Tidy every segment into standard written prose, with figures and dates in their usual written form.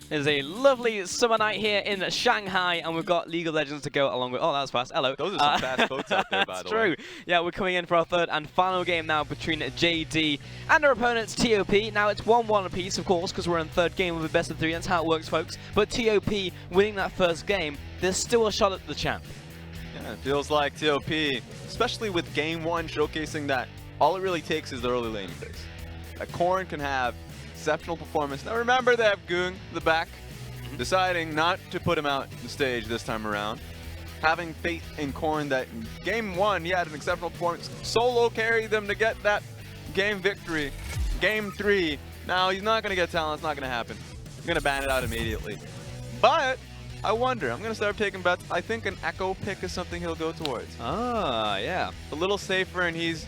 It is a lovely summer night here in Shanghai, and we've got League of Legends to go along with. Oh, that was fast. Hello. Those are some fast quotes out there, by the way. That's true. Yeah, we're coming in for our third and final game now between JD and our opponents, TOP. Now, it's 1-1 apiece, of course, because we're in third game with a best of 3. That's how it works, folks. But TOP winning that first game, there's still a shot at the champ. Yeah, it feels like TOP, especially with game 1 showcasing that all it really takes is the early laning phase. That Corrin can have exceptional performance. Now remember, they have Goong in the back, deciding not to put him out the stage this time around. Having faith in Corrin that in game 1 he had an exceptional performance, solo carried them to get that game victory. Game 3, now he's not going to get talent, it's not going to happen. He's going to ban it out immediately. But I wonder, I'm going to start taking bets. I think an Echo pick is something he'll go towards. Ah, yeah. A little safer, and he's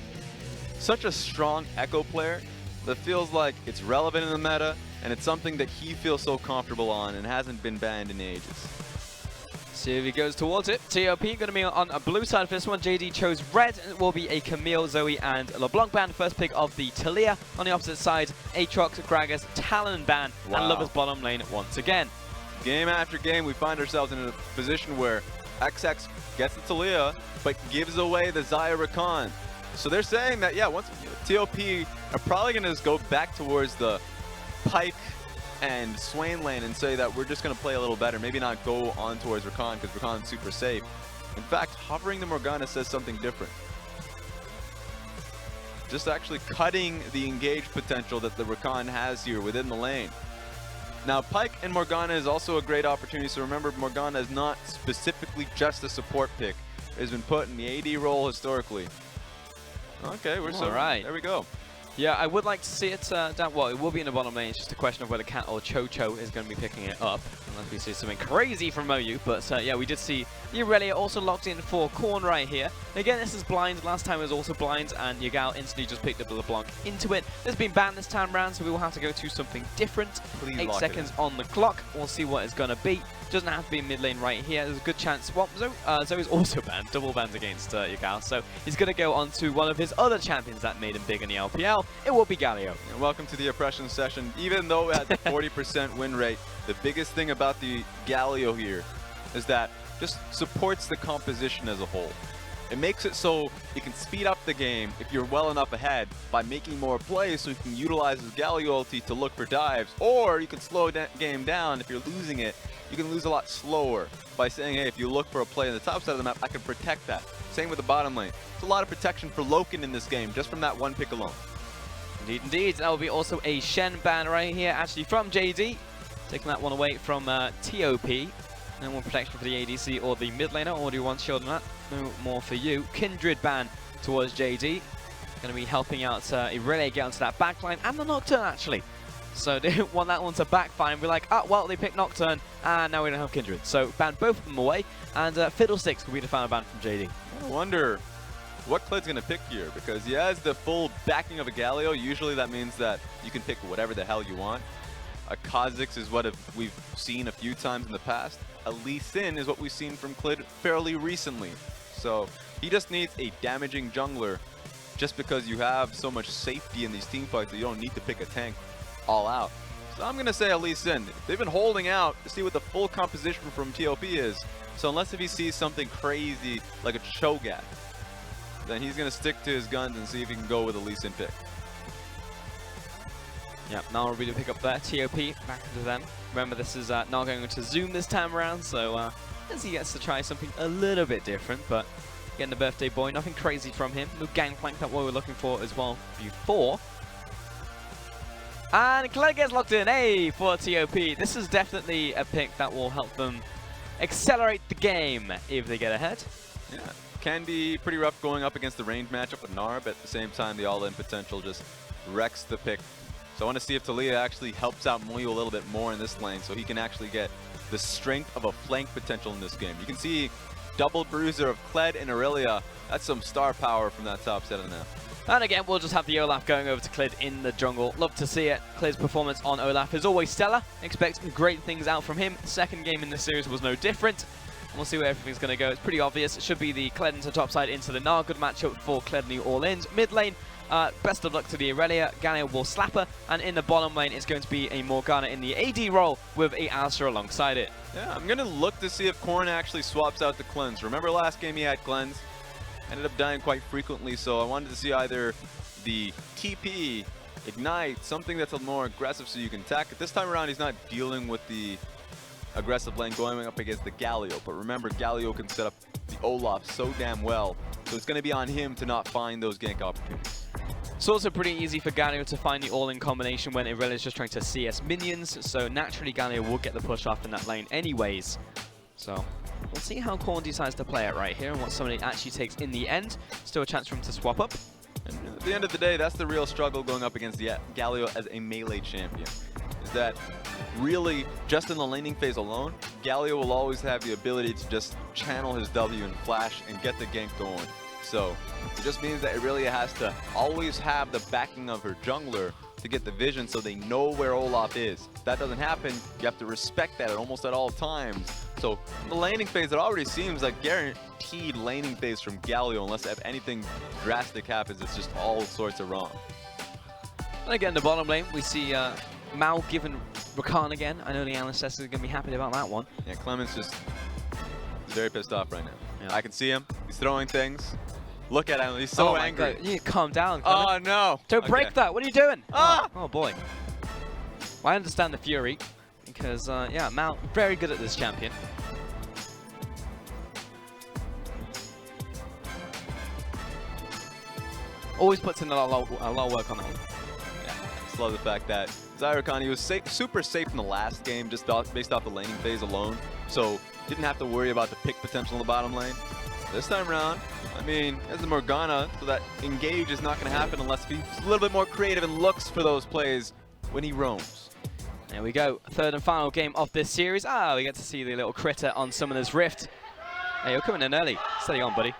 such a strong Echo player that feels like it's relevant in the meta, and it's something that he feels so comfortable on and hasn't been banned in ages. See if he goes towards it. TOP going to be on a blue side for this one. JD chose red, and it will be a Camille, Zoe, and LeBlanc ban. First pick of the Talia. On the opposite side, Aatrox, Gragas, Talon ban, and Lovers bottom lane once again. Game after game, we find ourselves in a position where XX gets the Talia, but gives away the Xayah Rakan. So they're saying that, yeah, once TOP are probably going to just go back towards the Pyke and Swain lane and say that we're just going to play a little better. Maybe not go on towards Rakan because Rakan's super safe. In fact, hovering the Morgana says something different. Just actually cutting the engage potential that the Rakan has here within the lane. Now, Pyke and Morgana is also a great opportunity, so remember, Morgana is not specifically just a support pick. It has been put in the AD role historically. Okay, we're so right. There we go. Yeah, I would like to see it down. Well, it will be in the bottom lane. It's just a question of whether Cat or Chocho is going to be picking it up. Unless we see something crazy from MoU. But yeah, we did see Irelia also locked in for Corn right here. Again, this is blind. Last time it was also blind, and Yagao instantly just picked up the LeBlanc into it. It's been banned this time around, so we will have to go to something different. Please 8 seconds on the clock. We'll see what it's going to be. Doesn't have to be mid lane right here. There's a good chance. Well, Zoe's also banned. Double bans against Yagao. So he's going to go on to one of his other champions that made him big in the LPL. It will be Galio. And welcome to the oppression session. Even though it had the 40% win rate, the biggest thing about the Galio here is that just supports the composition as a whole. It makes it so you can speed up the game if you're well enough ahead by making more plays, so you can utilize his Galio ulti to look for dives, or you can slow the game down. If you're losing it, you can lose a lot slower by saying, hey, if you look for a play on the top side of the map, I can protect that. Same with the bottom lane. It's a lot of protection for Loken in this game, just from that one pick alone. Indeed, indeed. That will be also a Shen ban right here, actually from JD. Taking that one away from TOP. No more protection for the ADC or the mid laner. Or do you want shield on that? No more for you. Kindred ban towards JD. Going to be helping out Irelia get onto that backline and the Nocturne actually. So they didn't want that one to backfire and be like, oh, well, they picked Nocturne and now we don't have Kindred. So ban both of them away, and Fiddlesticks will be the final ban from JD. I wonder what Klid's going to pick here, because he has the full backing of a Galio. Usually that means that you can pick whatever the hell you want. A Kha'Zix is what we've seen a few times in the past. A Lee Sin is what we've seen from Klid fairly recently. So he just needs a damaging jungler, just because you have so much safety in these team fights that you don't need to pick a tank all out. So I'm going to say a Lee Sin. They've been holding out to see what the full composition from TOP is. So unless if he sees something crazy like a Cho'Gath, then he's going to stick to his guns and see if he can go with a Lee Sin pick. Yep, now we'll be to pick up there. TOP back into them. Remember, this is not going to Zoom this time around, so as he gets to try something a little bit different, but getting the birthday boy, nothing crazy from him. No gangplank, that what we were looking for as well before. And Kled gets locked in, hey, for TOP. This is definitely a pick that will help them accelerate the game if they get ahead. Yeah, can be pretty rough going up against the range matchup with Nara, but at the same time, the all-in potential just wrecks the pick. So I want to see if Talia actually helps out MoU a little bit more in this lane, so he can actually get the strength of a flank potential in this game. You can see double bruiser of Kled and Irelia. That's some star power from that top set of the map. And again, we'll just have the Olaf going over to Klid in the jungle. Love to see it. Klid's performance on Olaf is always stellar. Expect great things out from him. The second game in this series was no different. We'll see where everything's going to go. It's pretty obvious. It should be the Kled into top side into the Gnar. Good matchup for Kled New all-ins. Mid lane, Best of luck to the Irelia. Galio will slap her, and in the bottom lane, it's going to be a Morgana in the AD role with a Alistair alongside it. Yeah, I'm going to look to see if Korn actually swaps out the Cleanse. Remember last game he had Cleanse? Ended up dying quite frequently, so I wanted to see either the TP, Ignite, something that's a more aggressive so you can attack it. This time around, he's not dealing with the aggressive lane going up against the Galio, but remember, Galio can set up the Olaf so damn well, so it's going to be on him to not find those gank opportunities. It's also pretty easy for Galio to find the all-in combination when Irelia is just trying to CS minions, so naturally Galio will get the push off in that lane anyways. So we'll see how Korn decides to play it right here and what somebody actually takes in the end. Still a chance for him to swap up. And at the end of the day, that's the real struggle going up against the Galio as a melee champion. Is that really, just in the laning phase alone, Galio will always have the ability to just channel his W and flash and get the gank going. So it just means that Irelia has to always have the backing of her jungler to get the vision so they know where Olaf is. If that doesn't happen, you have to respect that almost at all times. So in the laning phase, it already seems like guaranteed laning phase from Galio, unless if anything drastic happens, it's just all sorts of wrong. And again, in the bottom lane, we see Mao giving Rakan again. I know the Alistair is going to be happy about that one. Yeah, Clement's just very pissed off right now. Yeah. I can see him. He's throwing things. Look at him. He's so angry. God. You need to calm down, Clement. Oh, no. Don't break that. What are you doing? Ah! Oh, boy. Well, I understand the fury because, yeah, Mao, very good at this champion. Always puts in a lot of work on that one. Yeah, I just love the fact that Zyrakan, he was super safe in the last game just based off the laning phase alone. So didn't have to worry about the pick potential in the bottom lane. This time around, I mean, as the Morgana, so that engage is not going to happen unless he's a little bit more creative and looks for those plays when he roams. There we go. Third and final game of this series. Ah, we get to see the little critter on Summoner's Rift. Hey, you're coming in early. Steady on, buddy.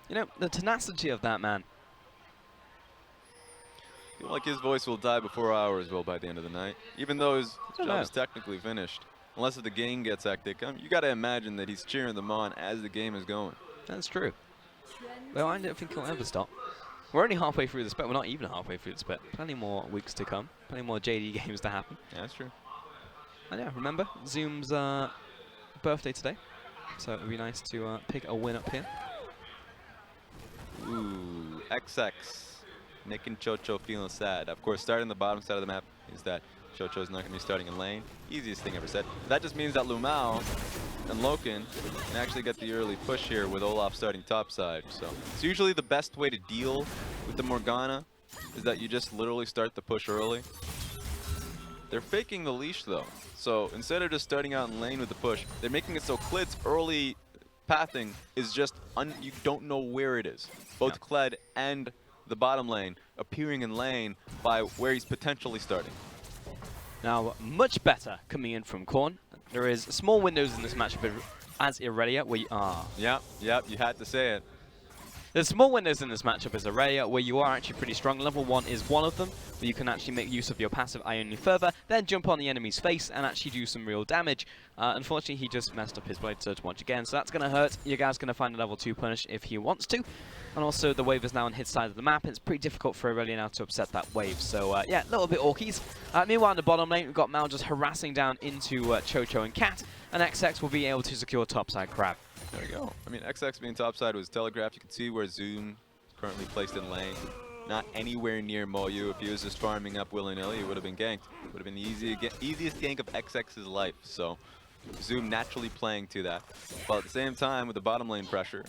You know, the tenacity of that man. I feel like his voice will die before ours will by the end of the night. Even though his job is technically finished. Unless if the game gets hectic. You got to imagine that he's cheering them on as the game is going. That's true. Well, I don't think he'll ever stop. We're only halfway through the split. We're not even halfway through the split. Plenty more weeks to come. Plenty more JD games to happen. Yeah, that's true. And yeah, remember, Zoom's birthday today. So it would be nice to pick a win up here. Ooh, XX. Nick and Chocho feeling sad. Of course, starting the bottom side of the map is that Chocho's not going to be starting in lane. Easiest thing ever said. That just means that Lumao and Loken can actually get the early push here with Olaf starting top side. So it's usually the best way to deal with the Morgana is that you just literally start the push early. They're faking the leash though. So instead of just starting out in lane with the push, they're making it so Klid's early pathing is just, you don't know where it is. Both Kled and the bottom lane appearing in lane by where he's potentially starting. Now, much better coming in from Korn. There is small windows in this matchup as Irelia where you are. Yep, you had to say it. There's small windows in this matchup as Irelia where you are actually pretty strong. Level 1 is one of them, where you can actually make use of your passive Ion further, then jump on the enemy's face and actually do some real damage. Unfortunately, he just messed up his Blade Surge once again, so that's going to hurt. Your guy's going to find a level 2 punish if he wants to. And also, the wave is now on his side of the map. It's pretty difficult for Irelia now to upset that wave. So, yeah, a little bit orkies. Meanwhile, in the bottom lane, we've got Mal just harassing down into Chocho and Cat, and XX will be able to secure topside Crab. There we go. I mean, XX being topside was telegraphed. You can see where Zoom is currently placed in lane. Not anywhere near Moyu. If he was just farming up willy-nilly, he would have been ganked. It would have been the easiest gank of XX's life. So, Zoom naturally playing to that. But at the same time, with the bottom lane pressure,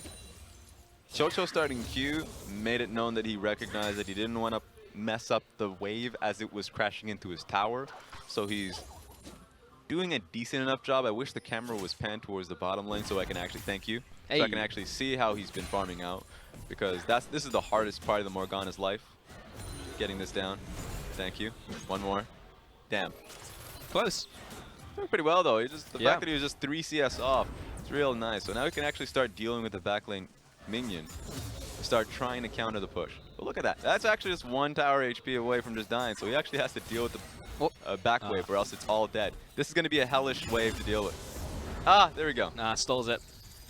Chocho starting Q made it known that he recognized that he didn't want to mess up the wave as it was crashing into his tower. So he's doing a decent enough job. I wish the camera was panned towards the bottom lane so I can actually thank you. Hey. So I can actually see how he's been farming out. Because this is the hardest part of the Morgana's life. Getting this down. Thank you. One more. Damn. Close. Doing pretty well though. The fact that he was just 3 CS off, it's real nice. So now we can actually start dealing with the back lane minion. start trying to counter the push. But look at that. That's actually just 1 tower HP away from just dying, so he actually has to deal with the back wave, or else it's all dead. This is going to be a hellish wave to deal with. Ah, there we go. Stalls it.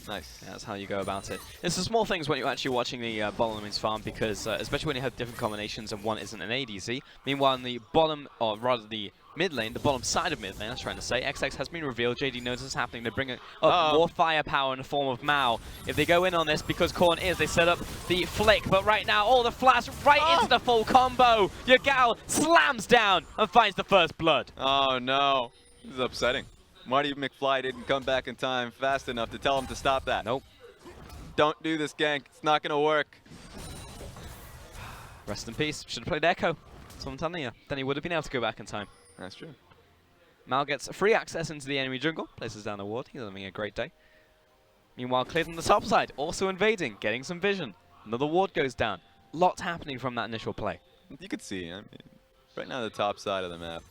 Nice. Yeah, that's how you go about it. It's the small things when you're actually watching the bottom lane's farm, because especially when you have different combinations and one isn't an ADC. Meanwhile, in the bottom, or rather the mid lane, the bottom side of mid lane, I was trying to say, XX has been revealed. JD knows this is happening. They're bringing up more firepower in the form of Mao. If they go in on this, because Korn is, they set up the flick, but right now, the flash right into the full combo. Yagao slams down and finds the first blood. Oh no, this is upsetting. Marty McFly didn't come back in time fast enough to tell him to stop that. Nope. Don't do this, gank. It's not going to work. Rest in peace. Should have played Echo. That's what I'm telling you. Then he would have been able to go back in time. That's true. Mal gets free access into the enemy jungle. Places down a ward. He's having a great day. Meanwhile, Cleared on the top side, also invading, getting some vision. Another ward goes down. Lots happening from that initial play. You could see, I mean, right now the top side of the map.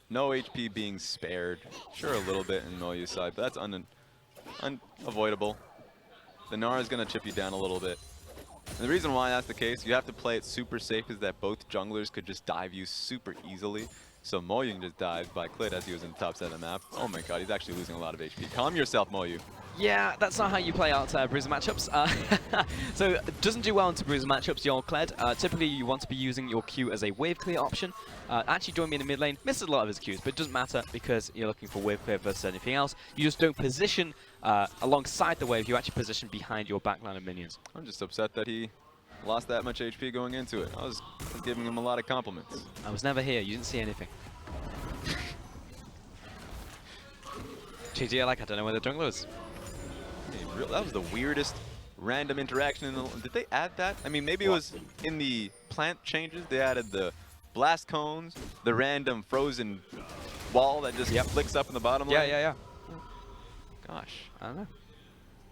No HP being spared. Sure, a little bit in Moyu's side, but that's unavoidable. The Nara is going to chip you down a little bit. And the reason why that's the case, you have to play it super safe, is that both junglers could just dive you super easily. So Moyu just dived by Clit as he was in the top side of the map. Oh my god, he's actually losing a lot of HP. Calm yourself, Moyu. Yeah, that's not how you play out Bruiser matchups. So it doesn't do well into Bruiser matchups, your Kled. Typically, you want to be using your Q as a wave clear option. Actually, join me in the mid lane misses a lot of his Qs, but it doesn't matter because you're looking for wave clear versus anything else. You just don't position alongside the wave, you actually position behind your backline of minions. I'm just upset that he lost that much HP going into it. I was giving him a lot of compliments. I was never here, you didn't see anything. GG, I don't know where the jungler is. That was the weirdest random interaction in the... Did they add that? I mean, maybe it was in the plant changes. They added the blast cones, the random frozen wall that just flicks up in the bottom lane. Yeah. Gosh. I don't know.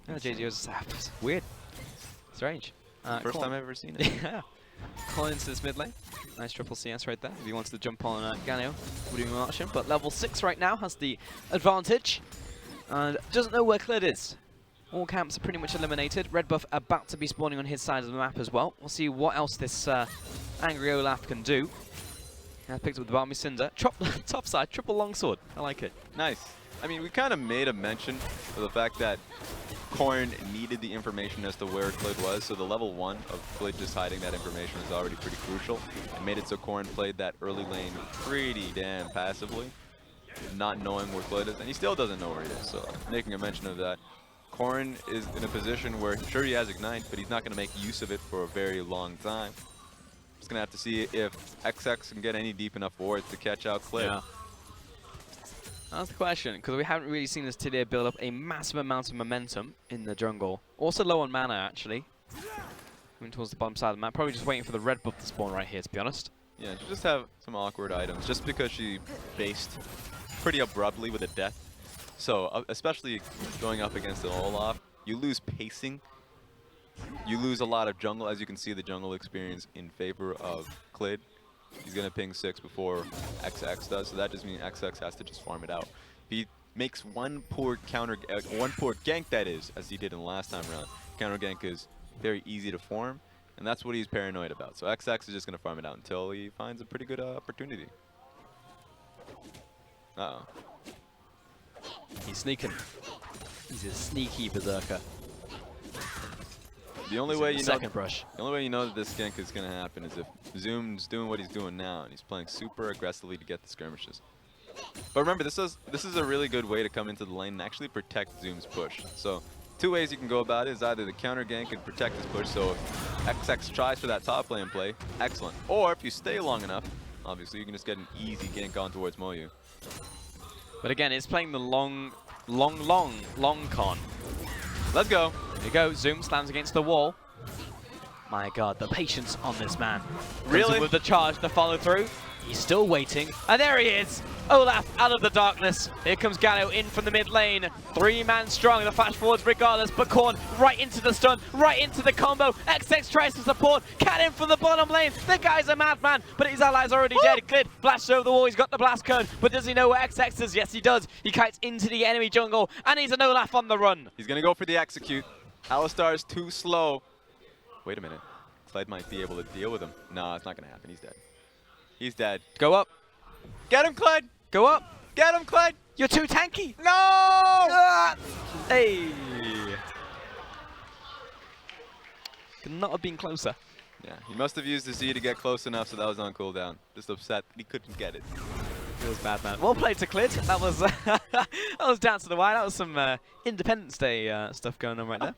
Yeah, JD was weird. Strange. First time I've ever seen it. Yeah. Calling into this mid lane. Nice triple CS right there. If he wants to jump on Ganeo, would be an option. But level 6 right now has the advantage. And doesn't know where Klid is. All camps are pretty much eliminated. Red buff about to be spawning on his side of the map as well. We'll see what else this angry Olaf can do. Picked up the Balmy Cinder. Top side, triple longsword. I like it. Nice. I mean, we kind of made a mention of the fact that Korn needed the information as to where Klid was, so the level 1 of Klid just hiding that information is already pretty crucial. It made it so Korn played that early lane pretty damn passively, not knowing where Klid is, and he still doesn't know where he is, so making a mention of that. Korn is in a position where, sure, he has Ignite, but he's not going to make use of it for a very long time. Just going to have to see if XX can get any deep enough wards to catch out Klid. Yeah. That's the question, because we haven't really seen this Tidir build up a massive amount of momentum in the jungle. Also low on mana, actually. Moving towards the bottom side of the map. Probably just waiting for the red buff to spawn right here, to be honest. Yeah, she just have some awkward items, just because she based pretty abruptly with a death. So, especially going up against an Olaf, you lose pacing. You lose a lot of jungle, as you can see the jungle experience in favor of Klid. He's going to ping 6 before XX does, so that just means XX has to just farm it out. If he makes one poor gank, that is, as he did in the last time around, counter gank is very easy to form, and that's what he's paranoid about. So XX is just going to farm it out until he finds a pretty good opportunity. Uh-oh. He's sneaking. He's a sneaky berserker. The only way you know that this gank is going to happen is if Zoom's doing what he's doing now, and he's playing super aggressively to get the skirmishes. But remember, this is a really good way to come into the lane and actually protect Zoom's push. So, 2 ways you can go about it is either the counter gank and protect his push, so if XX tries for that top lane play, excellent. Or if you stay long enough, obviously you can just get an easy gank on towards Moyu. But again, it's playing the long con. Let's go. There you go. Zoom slams against the wall. My god, the patience on this man. Really? With the charge, the follow through. He's still waiting. And there he is. Olaf out of the darkness. Here comes Gallo in from the mid lane. 3-man strong. The flash forwards regardless. But Korn right into the stun. Right into the combo. XX tries to support. Cannon from the bottom lane. The guy's a madman. But his ally's already dead. Klid flashes over the wall. He's got the blast cone. But does he know where XX is? Yes, he does. He kites into the enemy jungle. And he's an Olaf on the run. He's going to go for the execute. Alistar is too slow. Wait a minute. Kled might be able to deal with him. No, it's not going to happen. He's dead. He's dead. Go up. Get him, Kled! Go up. Get him, Kled! You're too tanky. No! Ah! Hey. Could not have been closer. Yeah, he must have used the Z to get close enough, so that was on cooldown. Just upset that he couldn't get it. Feels bad, man. Well played to Klid. That was that was down to the wire. That was some Independence Day stuff going on right there.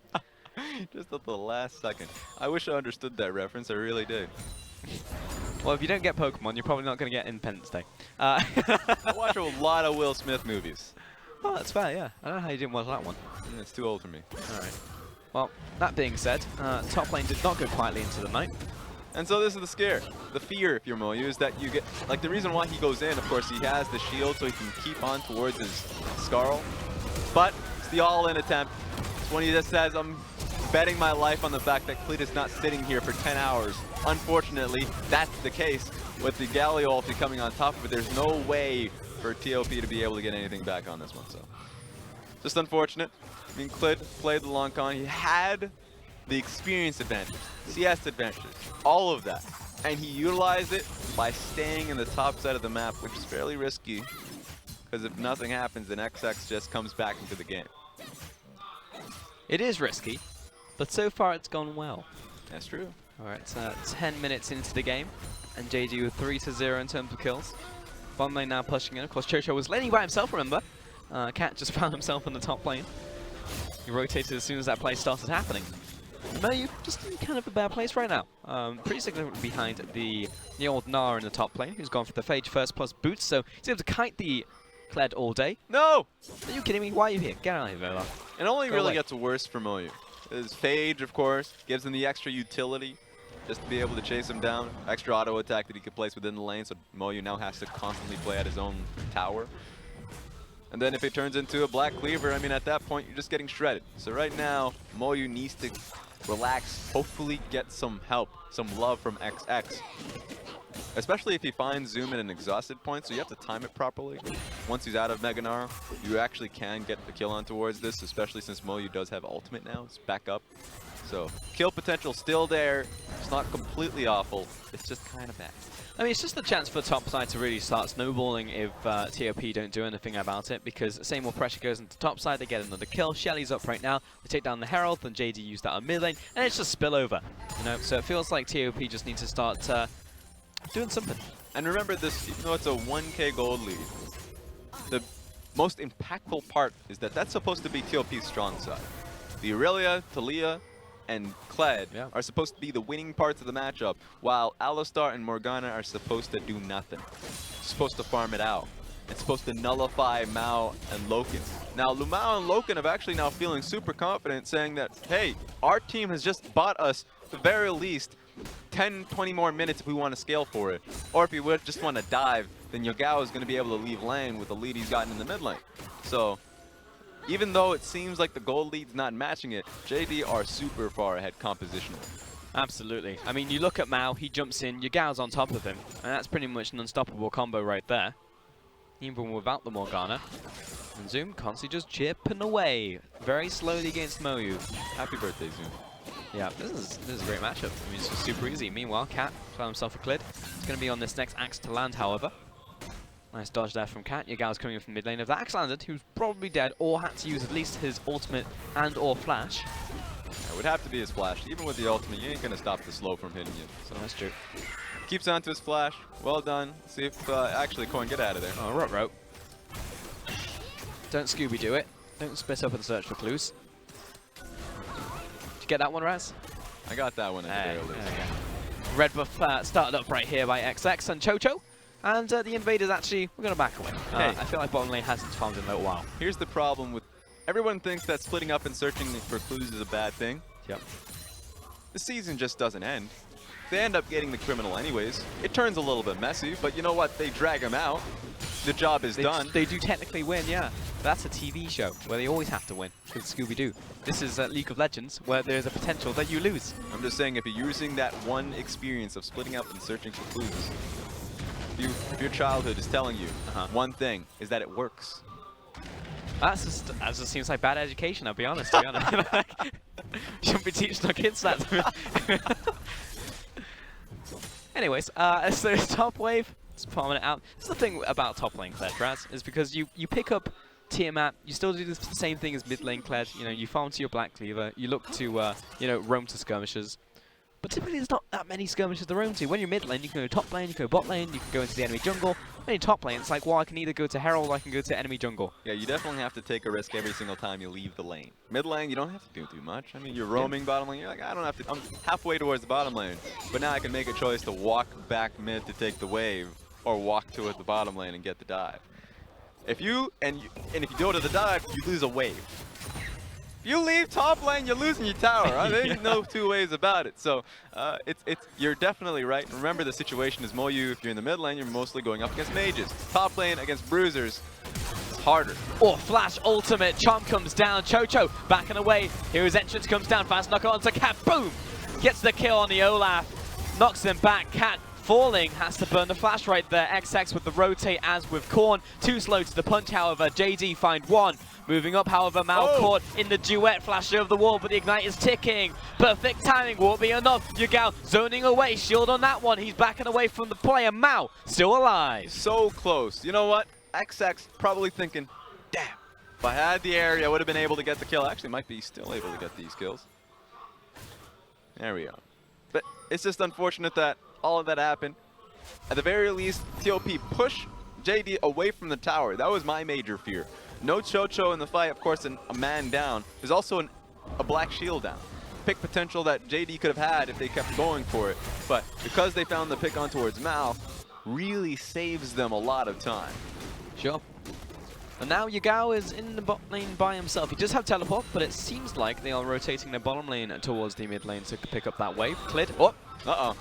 Just at the last second. I wish I understood that reference. I really did. Well, if you don't get Pokemon, you're probably not going to get Independence Day. I watch a lot of Will Smith movies. Oh, that's fair, yeah. I don't know how you didn't watch that one. It's too old for me. All right. Well, that being said, top lane did not go quietly into the night. And so this is the scare. The fear, if you're Moyu, is that you get... Like, the reason why he goes in, of course, he has the shield so he can keep on towards his Scarl. But it's the all-in attempt. It's when he just says, I'm betting my life on the fact that Klid is not sitting here for 10 hours. Unfortunately, that's the case. With the Galio ulti coming on top of it, there's no way for TOP to be able to get anything back on this one. So, just unfortunate. I mean, Klid played the long con. He had the experience advantage, CS advantage, all of that. And he utilized it by staying in the top side of the map, which is fairly risky. Because if nothing happens, then XX just comes back into the game. It is risky, but so far it's gone well. That's true. All right, 10 minutes into the game, and JD with 3-0 in terms of kills. Bottom lane now pushing in. Of course, Chocho was laning by himself, remember? Cat just found himself in the top lane. He rotated as soon as that play started happening. No, you're just in kind of a bad place right now. Pretty significantly behind the old Gnar in the top lane, who's gone for the Phage first plus boots, so he's able to kite the Kled all day. No! Are you kidding me? Why are you here? Get out of here, Vola. It only Go really away. gets worse for Moyu. His Phage, of course, gives him the extra utility just to be able to chase him down. Extra auto attack that he could place within the lane, so Moyu now has to constantly play at his own tower. And then if it turns into a Black Cleaver, I mean, at that point, you're just getting shredded. So right now, Moyu needs to relax, hopefully get some help, some love from XX. Especially if he finds Zoom at an exhausted point, so you have to time it properly. Once he's out of Mega Gnar, you actually can get the kill on towards this, especially since Moyu does have ultimate now. It's back up. So, kill potential still there. It's not completely awful. It's just kind of bad. I mean, it's just the chance for top side to really start snowballing if TOP don't do anything about it, because the same more pressure goes into top side, they get another kill. Shelly's up right now, they take down the Herald, then JD used that on mid lane, and it's just spillover. You know, so it feels like TOP just need to start doing something. And remember this, even though it's a 1k gold lead, the most impactful part is that that's supposed to be TOP's strong side. The Aurelia, Talia, and Kled are supposed to be the winning parts of the matchup, while Alistar and Morgana are supposed to do nothing. Supposed to farm it out. It's supposed to nullify Mao and Loken. Now, Lumao and Loken have actually now feeling super confident, saying that, hey, our team has just bought us, at the very least, 10, 20 more minutes if we want to scale for it. Or if you would just want to dive, then Yagao is going to be able to leave lane with the lead he's gotten in the mid lane. So, even though it seems like the gold lead's not matching it, JD are super far ahead compositionally. Absolutely. I mean, you look at Mao, he jumps in, Yagao's on top of him, and that's pretty much an unstoppable combo right there. Even without the Morgana. And Zoom constantly just chipping away, very slowly against Moyu. Happy birthday, Zoom. Yeah, this is a great matchup. I mean, it's just super easy. Meanwhile, Cat found himself a Klid. He's going to be on this next axe to land, however. Nice dodge there from Cat. Yagao's coming in from mid lane. If the axe landed, he was probably dead or had to use at least his ultimate and or flash. It would have to be his flash. Even with the ultimate, you ain't going to stop the slow from hitting you. So that's true. Keeps on to his flash. Well done. See if actually Coin get out of there. Oh, rope. Don't Scooby-Doo it. Don't split up and search for clues. Did you get that one, Raz? I got that one at the very least. Red buff started up right here by XX and Chocho. And the invaders actually, we're going to back away. Hey. I feel like bottom lane hasn't farmed in a little while. Here's the problem with... Everyone thinks that splitting up and searching for clues is a bad thing. Yep. The season just doesn't end. They end up getting the criminal anyways. It turns a little bit messy, but you know what? They drag him out. The job is done. They do technically win, yeah. That's a TV show where they always have to win with Scooby-Doo. This is League of Legends where there's a potential that you lose. I'm just saying, if you're using that one experience of splitting up and searching for clues, if your childhood is telling you one thing, is that it works. That just seems like bad education, I'll be honest. To be honest. Shouldn't be teaching our kids that. Anyways, so top wave, it's palming it out. This is the thing about top lane Kled, Raz, is because you pick up Tiamat, you still do the same thing as mid lane Kled. You know, you farm to your Black Cleaver, you look to, you know, roam to skirmishes. But typically there's not that many skirmishes to roam to. When you're mid lane, you can go top lane, you can go bot lane, you can go into the enemy jungle. When you're top lane, it's like, well, I can either go to Herald or I can go to enemy jungle. Yeah, you definitely have to take a risk every single time you leave the lane. Mid lane, you don't have to do too much. I mean, you're roaming bottom lane, you're like, I don't have to, I'm halfway towards the bottom lane. But now I can make a choice to walk back mid to take the wave, or walk towards the bottom lane and get the dive. If you go to the dive, you lose a wave. If you leave top lane, you're losing your tower. Right? There's no two ways about it. So you're definitely right. Remember, the situation is Moyu. If you're in the mid lane, you're mostly going up against mages. Top lane against bruisers, it's harder. Oh, flash ultimate. Chomp comes down. Chocho backing away. Hero's entrance comes down. Fast knock onto Cat. Boom! Gets the kill on the Olaf. Knocks him back. Cat falling, has to burn the flash right there. XX with the rotate as with Korn. Too slow to the punch, however. JD find one. Moving up, however, Mal caught in the duet. Flash over the wall, but the ignite is ticking. Perfect timing, won't be enough. Yugao zoning away, shield on that one. He's backing away from the player. Mao still alive. So close. You know what? XX probably thinking, damn, if I had the area, I would have been able to get the kill. Actually, might be still able to get these kills. There we go. But it's just unfortunate that all of that happened. At the very least, TOP push JD away from the tower. That was my major fear. No Chocho in the fight, of course, a man down. There's also a black shield down. Pick potential that JD could have had if they kept going for it. But because they found the pick on towards Mal, really saves them a lot of time. Sure. And now Yugao is in the bot lane by himself. He does have teleport, but it seems like they are rotating their bottom lane towards the mid lane to pick up that wave. Klid. Oh! Uh-oh.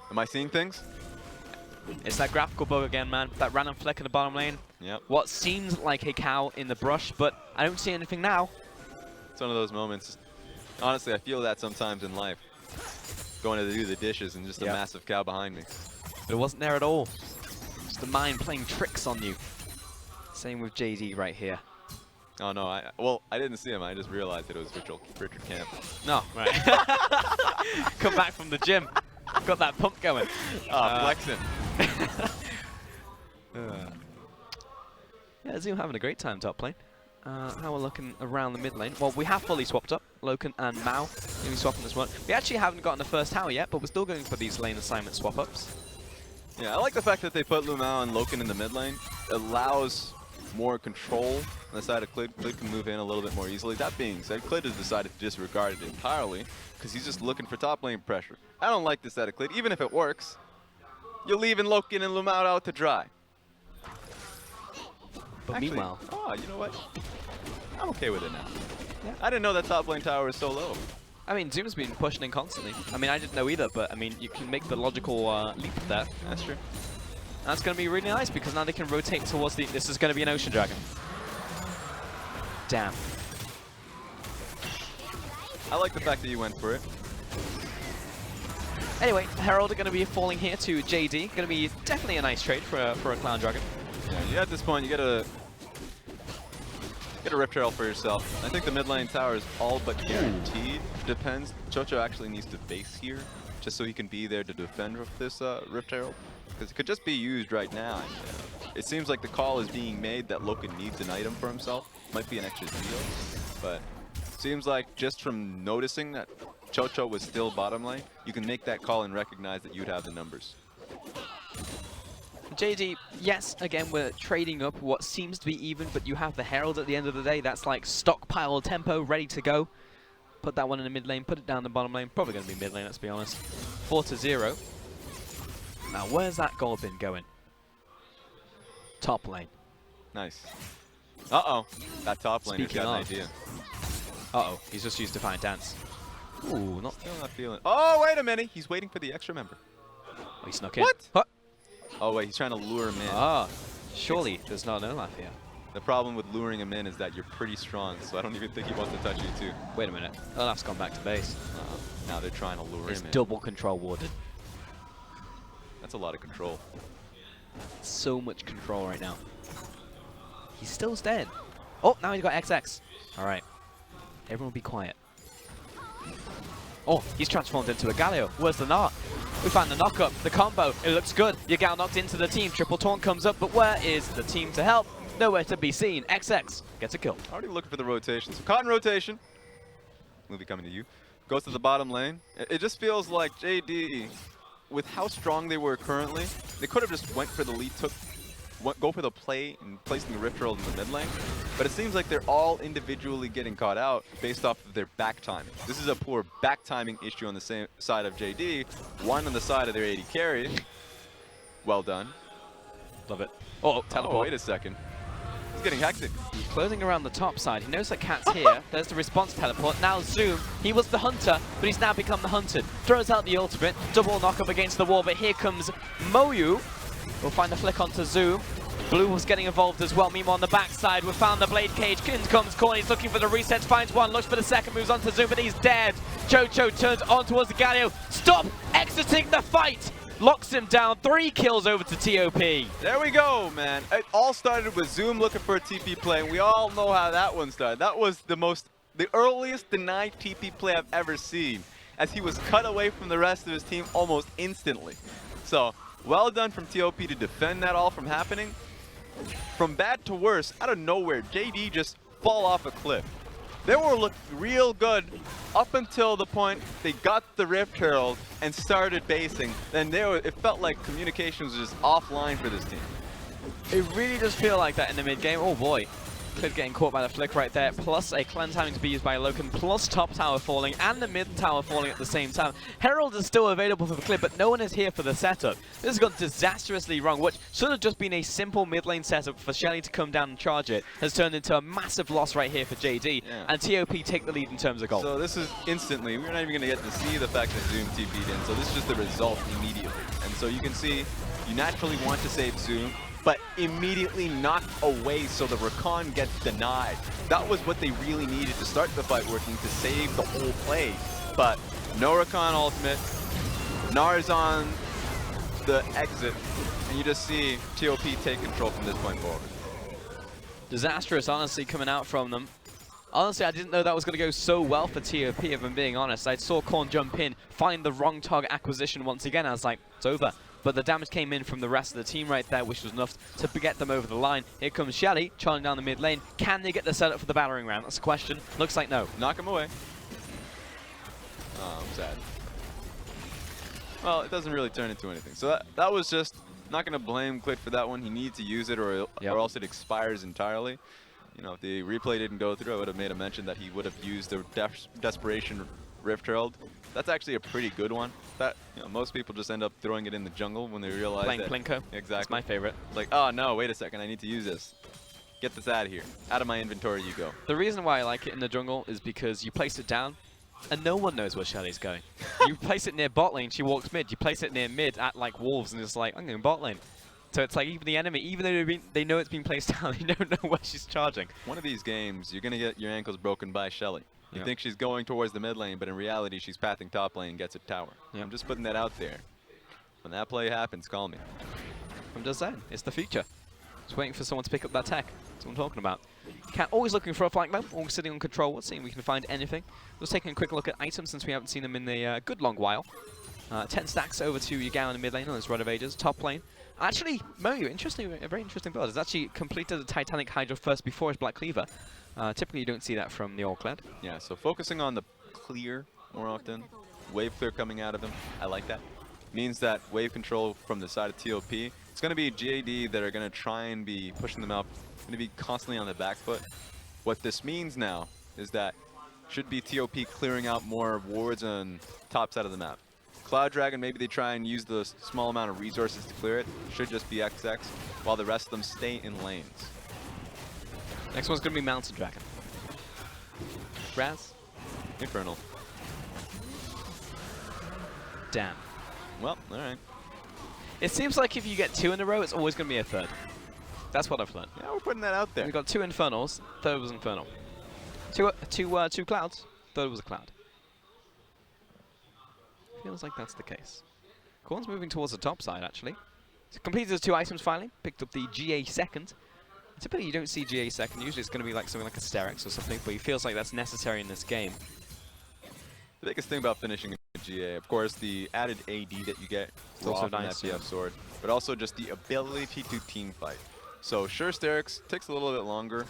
Am I seeing things? It's that graphical bug again, man. That random flick in the bottom lane. Yep. What seems like a cow in the brush, but I don't see anything now. It's one of those moments. Honestly, I feel that sometimes in life. Going to do the dishes and just a massive cow behind me. But it wasn't there at all. Just the mind playing tricks on you. Same with JD right here. Oh no, I didn't see him. I just realized that it was Richard Camp. No, right. Come back from the gym. Got that pump going. Flexing. Yeah, Zoom having a great time top lane. How we're looking around the mid lane. Well, we have fully swapped up. Loken and Mao going to be swapping this one. We actually haven't gotten the first tower yet, but we're still going for these lane assignment swap ups. Yeah, I like the fact that they put Lumao and Loken in the mid lane. It allows more control on the side of Klid. Klid can move in a little bit more easily. That being said, Klid has decided to disregard it entirely because he's just looking for top lane pressure. I don't like this out of Klid. Even if it works, you're leaving Loken and Lumao out to dry. But actually, meanwhile... Oh, you know what? I'm okay with it now. Yeah. I didn't know that top lane tower is so low. I mean, Zoom's been pushing in constantly. I mean, I didn't know either, but I mean, you can make the logical leap there. That's true. That's going to be really nice because now they can rotate towards the... This is going to be an Ocean Dragon. Damn. I like the fact that you went for it. Anyway, Herald are going to be falling here to JD. Going to be definitely a nice trade for a Clown Dragon. Yeah, at this point, you get a Rift Herald for yourself. I think the mid lane tower is all but guaranteed. Depends. Chocho actually needs to base here just so he can be there to defend with this Rift Herald. Because it could just be used right now. And, it seems like the call is being made that Loken needs an item for himself. Might be an extra deal. But seems like just from noticing that Chocho was still bottom lane, you can make that call and recognize that you'd have the numbers. JD, yes, again, we're trading up what seems to be even, but you have the Herald at the end of the day. That's like stockpile tempo, ready to go. Put that one in the mid lane, put it down the bottom lane. Probably going to be mid lane, let's be honest. 4-0. Now, where's that gold been going? Top lane. Nice. Uh-oh. That top lane has Speaking got an of. idea. Uh-oh, he's just used Defiant Dance. Ooh, not feeling. Oh, wait a minute. He's waiting for the extra member. Oh, he snuck in. What? Huh? Oh, wait. He's trying to lure him in. Ah, surely there's not an Olaf here. The problem with luring him in is that you're pretty strong, so I don't even think he wants to touch you, too. Wait a minute. Olaf's gone back to base. Now they're trying to lure It's him in. double control warded. That's a lot of control. So much control right now. He's still dead. Oh, now he's got XX. All right. Everyone be quiet. Oh, he's transformed into a Galio. Where's the knock? We find the knock-up, the combo. It looks good. Yagao knocked into the team. Triple taunt comes up, but where is the team to help? Nowhere to be seen. XX gets a kill. Already looking for the rotation. So cotton rotation. Movie coming to you. Goes to the bottom lane. It just feels like JD, with how strong they were currently, they could have just went for the lead, go for the play and placing the Rift Herald in the mid lane. But it seems like they're all individually getting caught out based off of their back timing. This is a poor back timing issue on the same side of JD, one on the side of their AD carry. Well done. Love it. Oh, teleport. Oh, wait a second. It's getting hectic. He's closing around the top side. He knows that Cat's here. There's the response teleport. Now Zoom. He was the hunter, but he's now become the hunted. Throws out the ultimate. Double knock up against the wall, but here comes Moyu. We'll find the flick onto Zoom. Blue was getting involved as well. Meanwhile, on the backside, we found the Blade Cage. In comes Corny. He's looking for the resets. Finds one. Looks for the second. Moves on to Zoom, but he's dead. Chocho turns on towards the Galio. Stop exiting the fight. Locks him down. 3 kills over to TOP. There we go, man. It all started with Zoom looking for a TP play, and we all know how that one started. That was the earliest denied TP play I've ever seen, as he was cut away from the rest of his team almost instantly. So, well done from TOP to defend that all from happening. From bad to worse, out of nowhere, JD just fall off a cliff. They were looking real good up until the point they got the Rift Herald and started basing. Then it felt like communication was just offline for this team. It really does feel like that in the mid game. Oh boy. Clid getting caught by the flick right there, plus a cleanse having to be used by Loken, plus top tower falling and the mid tower falling at the same time. Herald is still available for the Clid, but no one is here for the setup. This has gone disastrously wrong, which should have just been a simple mid lane setup for Shelly to come down and charge it, has turned into a massive loss right here for JD, and TOP take the lead in terms of goal. So this is instantly, we're not even going to get to see the fact that Zoom TP'd in, so this is just the result immediately. And so you can see, you naturally want to save Zoom, but immediately knocked away so the Rakan gets denied. That was what they really needed to start the fight working, to save the whole play. But no Rakan ultimate, Nars on the exit, and you just see TOP take control from this point forward. Disastrous, honestly, coming out from them. Honestly, I didn't know that was going to go so well for TOP, if I'm being honest. I saw Korn jump in, find the wrong target acquisition once again. I was like, it's over. But the damage came in from the rest of the team right there, which was enough to get them over the line. Here comes Shelly, charging down the mid lane. Can they get the setup for the battering ram? That's the question. Looks like no. Knock him away. Oh, I'm sad. Well, it doesn't really turn into anything. So that was just, not going to blame Clid for that one. He needs to use it or else it expires entirely. You know, if the replay didn't go through, I would have made a mention that he would have used the Desperation Rift Herald. That's actually a pretty good one. That, you know, most people just end up throwing it in the jungle when they realize playing that. Plinko. Exactly. That's my favorite. It's like, oh no, wait a second, I need to use this. Get this out of here. Out of my inventory you go. The reason why I like it in the jungle is because you place it down and no one knows where Shelly's going. You place it near bot lane, she walks mid. You place it near mid at like wolves and it's like, I'm going bot lane. So it's like even the enemy, even though they know it's been placed down, they don't know where she's charging. One of these games, you're going to get your ankles broken by Shelly. You think she's going towards the mid lane, but in reality, she's pathing top lane and gets a tower. I'm just putting that out there. When that play happens, call me. I'm just saying, it's the future. Just waiting for someone to pick up that tech. That's what I'm talking about. Cat always looking for a flank map, always sitting on control. Let's see if we can find anything. Just taking a quick look at items since we haven't seen them in a good long while. 10 stacks over to Yagao in the mid lane on his Rod of Ages. Top lane. Actually, Moyu, interesting, a very interesting build. Has actually completed the Titanic Hydra first before his Black Cleaver. Typically, you don't see that from the All Clad. Yeah, so focusing on the clear more often. Wave clear coming out of him. I like that. Means that wave control from the side of TOP. It's going to be JD that are going to try and be pushing them up. Going to be constantly on the back foot. What this means now is that should be TOP clearing out more wards on top side of the map. Cloud Dragon, maybe they try and use the small amount of resources to clear it. Should just be XX, while the rest of them stay in lanes. Next one's going to be Mountain Dragon. Raz? Infernal. Damn. Well, alright. It seems like if you get 2 in a row, it's always going to be a third. That's what I've learned. Yeah, we're putting that out there. We got 2 Infernals, third was Infernal. Two Clouds, third was a Cloud. Feels like that's the case. Korn's moving towards the top side, actually. So completed his 2 items finally. Picked up the GA second. Typically, you don't see GA second. Usually, it's going to be like something like a Sterex or something, but he feels like that's necessary in this game. biggest thing about finishing a GA, of course, the added AD that you get raw from that BF sword, but also just the ability to team fight. So sure, Sterix takes a little bit longer.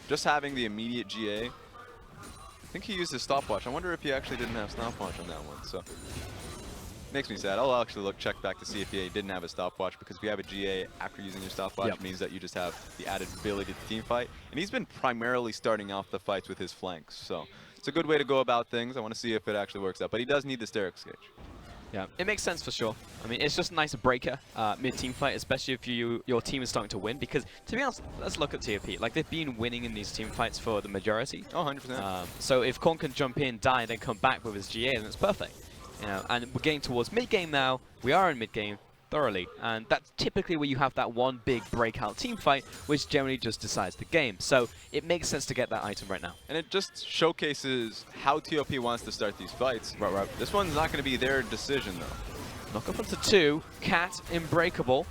Just having the immediate GA. I think he used his stopwatch. I wonder if he actually didn't have stopwatch on that one. So makes me sad. I'll actually check back to see if he didn't have a stopwatch, because if you have a GA after using your stopwatch, it means that you just have the added ability to team fight. And he's been primarily starting off the fights with his flanks. So it's a good way to go about things. I want to see if it actually works out. But he does need the Sterix gauge. Yeah, it makes sense for sure. I mean, it's just a nice breaker mid-team fight, especially if your team is starting to win. Because, to be honest, let's look at TOP. Like, they've been winning in these team fights for the majority. Oh, 100%. So if Korn can jump in, die, and then come back with his GA, then it's perfect. You know, and we're getting towards mid-game now. We are in mid-game thoroughly. And that's typically where you have that one big breakout team fight, which generally just decides the game. So it makes sense to get that item right now. And it just showcases how TOP wants to start these fights. Right. This one's not going to be their decision, though. Knock up onto 2. Cat, unbreakable.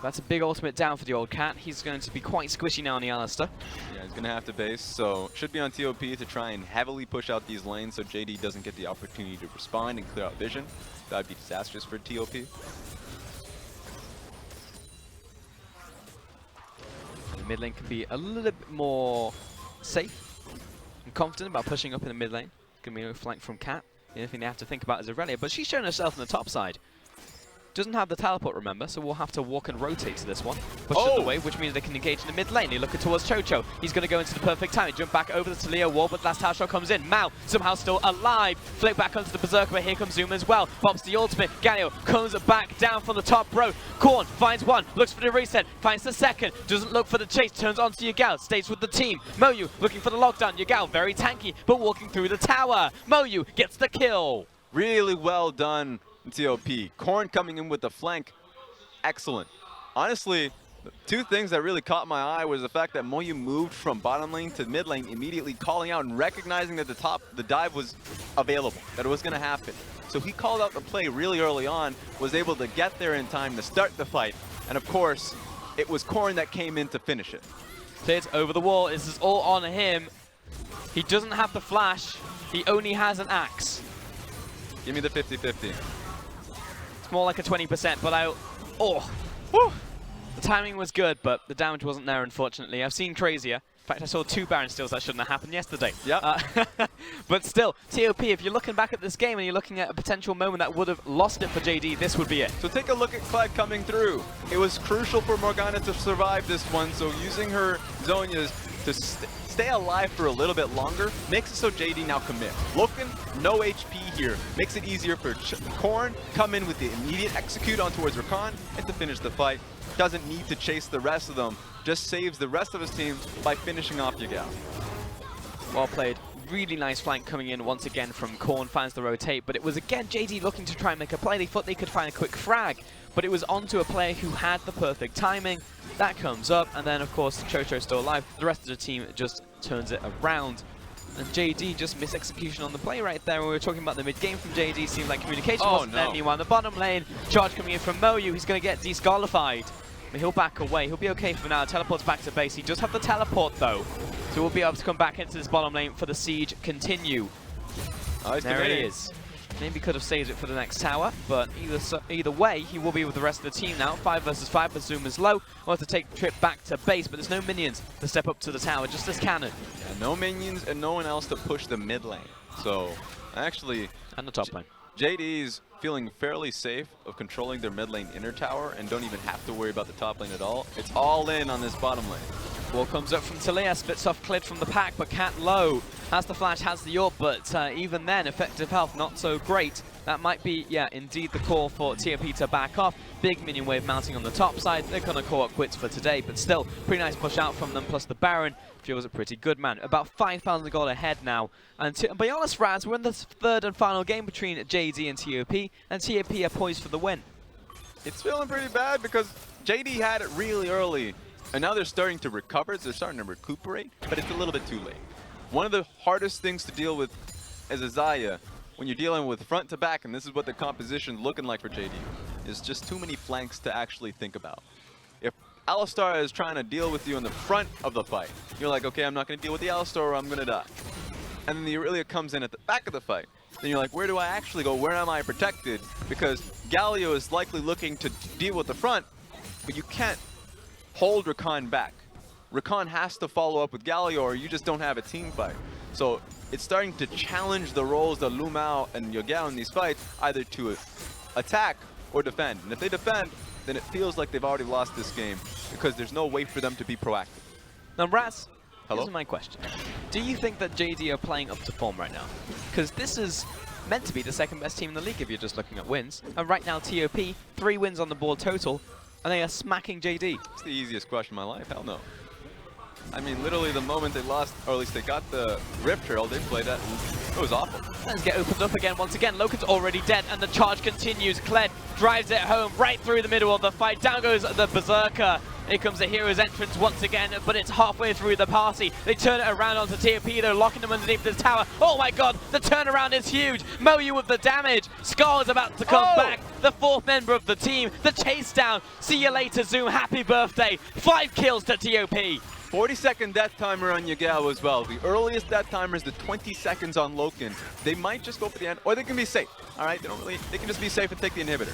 That's a big ultimate down for the old Cat. He's going to be quite squishy now on the Alistar. Yeah, he's going to have to base, so should be on TOP to try and heavily push out these lanes so JD doesn't get the opportunity to respond and clear out vision. That would be disastrous for TOP. And the mid lane can be a little bit more safe and confident about pushing up in the mid lane. Going to be a flank from Cat. The only thing they have to think about is Aurelia, but she's shown herself on the top side. Doesn't have the teleport, remember, so we'll have to walk and rotate to this one. Push it away, which means they can engage in the mid lane. They're looking towards Chocho. He's going to go into the perfect time. Jump back over the Talia wall, but last tower shot comes in. Mao somehow still alive. Flick back onto the Berserker, but here comes Zuma as well. Pops the ultimate. Galio comes back down from the top row. Korn finds one, looks for the reset, finds the second, doesn't look for the chase, turns onto Yagao, stays with the team. Moyu looking for the lockdown. Yagao very tanky, but walking through the tower. Moyu gets the kill. Really well done, TOP. Korn coming in with the flank. Excellent. Honestly, two things that really caught my eye was the fact that Moyu moved from bottom lane to mid lane, immediately calling out and recognizing that the dive was available, that it was going to happen. So he called out the play really early on, was able to get there in time to start the fight. And of course, it was Korn that came in to finish it. Cleared over the wall. This is all on him. He doesn't have the flash. He only has an axe. Give me the 50-50. It's more like a 20%, but whew. The timing was good, but the damage wasn't there, unfortunately. I've seen crazier. In fact, I saw 2 Baron steals that shouldn't have happened yesterday. Yeah. But still, TOP, if you're looking back at this game and you're looking at a potential moment that would have lost it for JD, this would be it. So take a look at Clyde coming through. It was crucial for Morgana to survive this one, so using her Zhonya's to stay alive for a little bit longer makes it so JD now commit. Loken, no HP here. Makes it easier for Korn, come in with the immediate execute on towards Rakan, and to finish the fight. Doesn't need to chase the rest of them, just saves the rest of his team by finishing off Yagao. Well played. Really nice flank coming in once again from Korn, finds the rotate, but it was again JD looking to try and make a play. They thought they could find a quick frag, but it was onto a player who had the perfect timing. That comes up, and then of course Chocho still alive. The rest of the team just turns it around. And JD just missed execution on the play right there. When we were talking about the mid-game from JD, seemed like communication wasn't there. Meanwhile, in the bottom lane, charge coming in from Moyu. He's going to get disqualified. But he'll back away. He'll be okay for now. Teleports back to base. He does have the teleport, though. So we'll be able to come back into this bottom lane for the siege continue. There it is. Maybe could have saved it for the next tower, but either way, he will be with the rest of the team now. 5 versus 5, but Zuma's low. We'll have to take the trip back to base, but there's no minions to step up to the tower, just this cannon. Yeah, no minions and no one else to push the mid lane. So, actually... And the top lane. JD's feeling fairly safe of controlling their mid lane inner tower and don't even have to worry about the top lane at all. It's all in on this bottom lane. Wall comes up from Talia, splits off Clid from the pack, but Cat low. Has the flash, has the ult, but even then, effective health not so great. That might be, yeah, indeed the call for TOP to back off. Big minion wave mounting on the top side. They're going to call it quits for today, but still, pretty nice push out from them, plus the Baron feels a pretty good man. About 5,000 gold ahead now. And to be honest, Raz, we're in the third and final game between JD and TOP are poised for the win. It's feeling pretty bad because JD had it really early. And now they're starting to recover, they're starting to recuperate, but it's a little bit too late. One of the hardest things to deal with as a Xayah, when you're dealing with front to back, and this is what the composition's looking like for JD, is just too many flanks to actually think about. If Alistar is trying to deal with you in the front of the fight, you're like, okay, I'm not going to deal with the Alistar or I'm going to die. and then the Aurelia comes in at the back of the fight. Then you're like, where do I actually go? Where am I protected? Because Galio is likely looking to deal with the front, but you can't hold Rakan back. Rakan has to follow up with Galio or you just don't have a team fight. So it's starting to challenge the roles of Lumao and Yogao in these fights, either to attack or defend. And if they defend, then it feels like they've already lost this game because there's no way for them to be proactive. Now, Raz, hello? here's my question. Do you think that JD are playing up to form right now? Because this is meant to be the second best team in the league if you're just looking at wins. And right now, TOP, 3 wins on the board total, and they are smacking JD. It's the easiest question of my life. Hell no. I mean, literally the moment they lost, or at least they got the Rift Trail, they played that. It was awful. Let's get opened up again. Once again, Loken's already dead, and the charge continues. Kled drives it home right through the middle of the fight. Down goes the Berserker. Here comes the hero's entrance once again, but it's halfway through the party. They turn it around onto TOP. They're locking them underneath this tower. Oh my god, the turnaround is huge. Moyu with the damage. Scar is about to come back. The 4th member of the team. The chase down. See you later, Zoom. Happy birthday. 5 kills to TOP. 40-second death timer on Yagao as well. The earliest death timer is the 20 seconds on Loken. They might just go for the end, or they can be safe. All right, they can just be safe and take the inhibitor.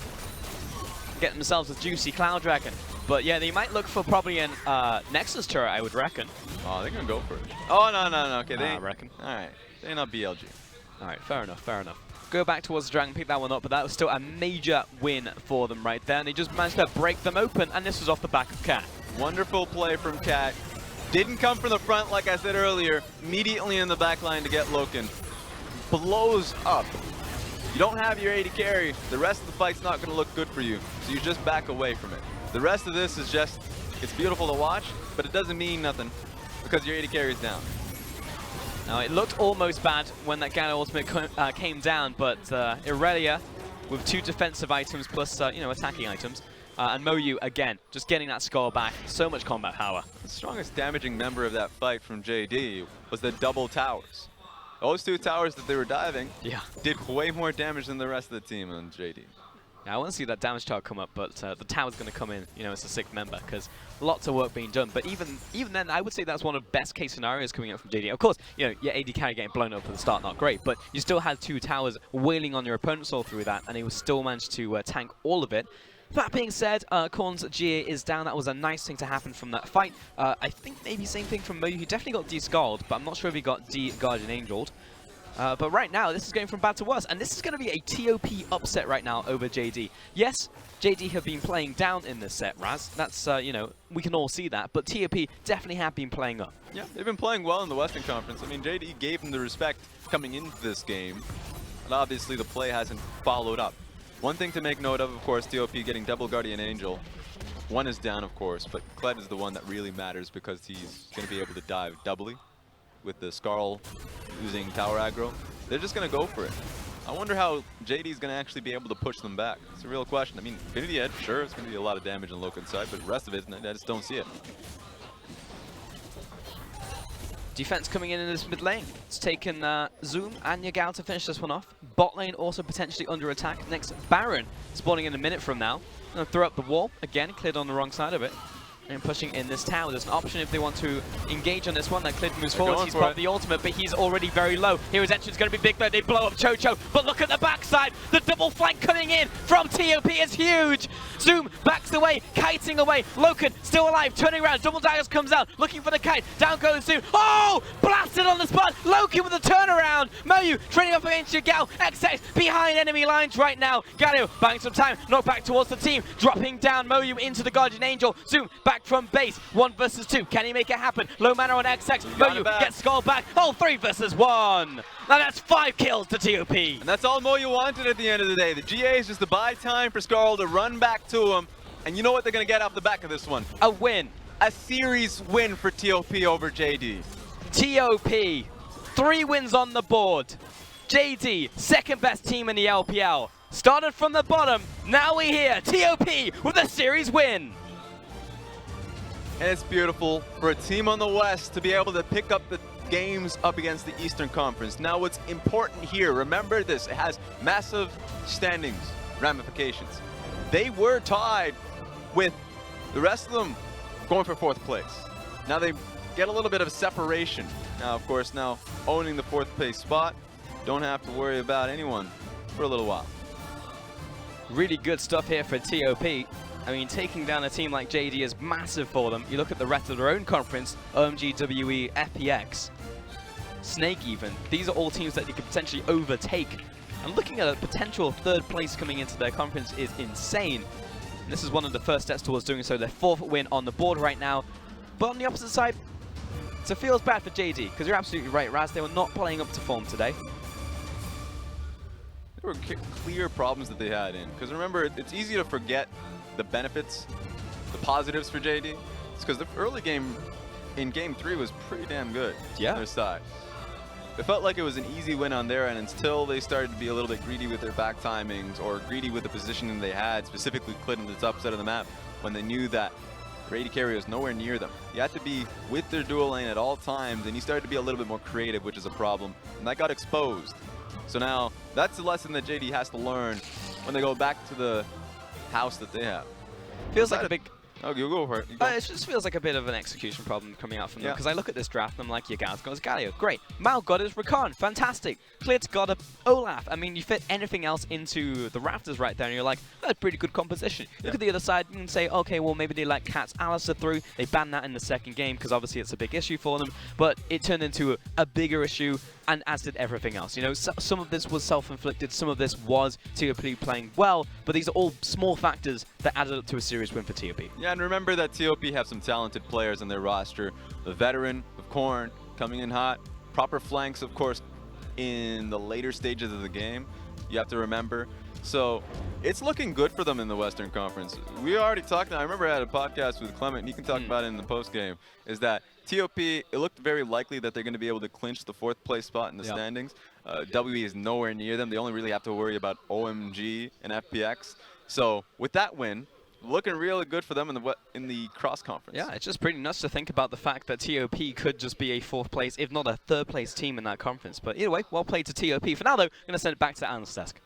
Get themselves a juicy Cloud Dragon. But yeah, they might look for probably an Nexus turret, I would reckon. Oh, they're gonna go for it. Oh, no. Okay, I reckon. All right, they're not BLG. All right, fair enough, fair enough. Go back towards the Dragon, pick that one up, but that was still a major win for them right there. And they just managed to break them open, and this was off the back of Cat. Wonderful play from Cat. Didn't come from the front, like I said earlier. Immediately in the back line to get Loken. Blows up. You don't have your AD carry. The rest of the fight's not going to look good for you. So you just back away from it. The rest of this is just, it's beautiful to watch, but it doesn't mean nothing because your AD carry is down. Now, it looked almost bad when that Gano ultimate came down, but Aurelia with 2 defensive items plus, attacking items. And Moyu, again, just getting that score back. So much combat power. The strongest damaging member of that fight from JD was the double towers. Those 2 towers that they were diving did way more damage than the rest of the team on JD. Yeah, I want to see that damage chart come up, but the tower's going to come in, as a 6th member, because lots of work being done. But even then, I would say that's one of the best case scenarios coming up from JD. Of course, your AD carry getting blown up at the start, not great, but you still had 2 towers wailing on your opponents all through that, and he was still managed to tank all of it. That being said, Korn's GA is down. That was a nice thing to happen from that fight. I think maybe same thing from Moyu. He definitely got de-Scald, but I'm not sure if he got de-Guardian Angeled. But right now, this is going from bad to worse, and this is going to be a TOP upset right now over JD. Yes, JD have been playing down in this set, Raz. That's, we can all see that, but TOP definitely have been playing up. Yeah, they've been playing well in the Western Conference. I mean, JD gave them the respect coming into this game, and obviously the play hasn't followed up. One thing to make note of course, TOP getting double Guardian Angel. One is down, of course, but Kled is the one that really matters because he's going to be able to dive doubly with the Skarl using tower aggro. They're just going to go for it. I wonder how JD is going to actually be able to push them back. It's a real question. I mean, Infinity Edge, sure, it's going to be a lot of damage on Loken's side, but the rest of it, I just don't see it. Defense coming in this mid lane. It's taken Zoom and Yagao to finish this one off. Bot lane also potentially under attack. Next, Baron spawning in a minute from now. Gonna throw up the wall. Again, cleared on the wrong side of it. And pushing in this tower. There's an option if they want to engage on this one. That Clid moves forward. He's got the ultimate, but he's already very low. Hero's entrance is going to be big, though. They blow up Chocho. But look at the backside. The double flank coming in from TOP is huge. Zoom backs away, kiting away. Loken still alive, turning around. Double daggers comes out, looking for the kite. Down goes Zoom. Oh! Blasted on the spot. Loken with a turnaround. Moyu training up against Yagao. XX behind enemy lines right now. Galio buying some time. Knock back towards the team. Dropping down Moyu into the Guardian Angel. Zoom back from base, 1 versus 2. Can he make it happen? Low mana on XX. Moyu gets Skull back. Oh, 3 versus 1. Now that's 5 kills to TOP. And that's all Moyu wanted at the end of the day. The GA is just to buy time for Skarl to run back to him. And you know what they're going to get off the back of this one? A win. A series win for TOP over JD. TOP, 3 wins on the board. JD, second best team in the LPL. Started from the bottom. Now we're here. TOP with a series win. And it's beautiful for a team on the West to be able to pick up the games up against the Eastern Conference. Now what's important here, remember this, it has massive standings ramifications. They were tied with the rest of them going for 4th place. Now they get a little bit of separation. Now, of course, now owning the 4th place spot, don't have to worry about anyone for a little while. Really good stuff here for TOP. I mean, taking down a team like JD is massive for them. You look at the rest of their own conference, OMG, WE, FPX, Snake even. These are all teams that you could potentially overtake. And looking at a potential 3rd place coming into their conference is insane. And this is one of the first steps towards doing so. Their 4th win on the board right now. But on the opposite side, it feels bad for JD, because you're absolutely right, Raz. They were not playing up to form today. There were clear problems that they had in. Because remember, it's easy to forget the benefits, the positives for JD. It's because the early game in Game 3 was pretty damn good on their side. It felt like it was an easy win on their end until they started to be a little bit greedy with their back timings or greedy with the positioning they had, specifically Clit on the top side of the map, when they knew that their AD carry was nowhere near them. You had to be with their dual lane at all times, and you started to be a little bit more creative, which is a problem, and that got exposed. So now, that's the lesson that JD has to learn when they go back to the house that they have. Feels like a big... Oh, you go for it. It just feels like a bit of an execution problem coming out from them, because I look at this draft and I'm like, Yagao's got his Galio, great. Mal got his Rakan, fantastic. Clit's got a Olaf. I mean, you fit anything else into the rafters right there, and you're like, that's pretty good composition. Look at the other side and say, okay, well, maybe they let Cat's Alistair through. They banned that in the 2nd game, because obviously it's a big issue for them, but it turned into a bigger issue, and as did everything else. You know, some of this was self-inflicted, some of this was TOP playing well, but these are all small factors that added up to a serious win for TOP. Yeah, and remember that TOP have some talented players on their roster. The veteran of Korn coming in hot, proper flanks, of course, in the later stages of the game. You have to remember. So it's looking good for them in the Western Conference. We already talked, I remember I had a podcast with Clement, and he can talk about it in the post-game, is that TOP, it looked very likely that they're going to be able to clinch the 4th place spot in the standings. WE is nowhere near them. They only really have to worry about OMG and FPX. So with that win, looking really good for them in the cross conference. Yeah, it's just pretty nuts to think about the fact that TOP could just be a 4th place, if not a 3rd place team in that conference. But either way, well played to TOP. For now, though, I'm going to send it back to Analyst's desk.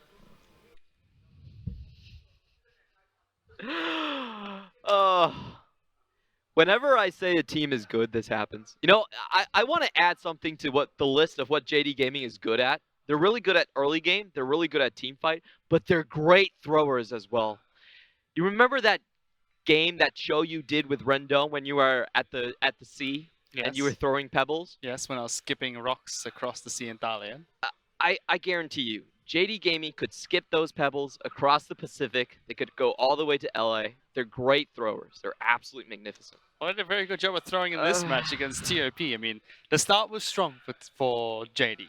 Whenever I say a team is good, this happens. You know, I want to add something to what the list of what JD Gaming is good at. They're really good at early game. They're really good at team fight, but they're great throwers as well. You remember that game, that show you did with Rendon when you were at the sea and you were throwing pebbles? Yes, when I was skipping rocks across the sea in Dalian. I guarantee you, JD Gaming could skip those pebbles across the Pacific. They could go all the way to LA. They're great throwers. They're absolutely magnificent. Well, they did a very good job of throwing in this match against TOP. I mean, the start was strong for JD.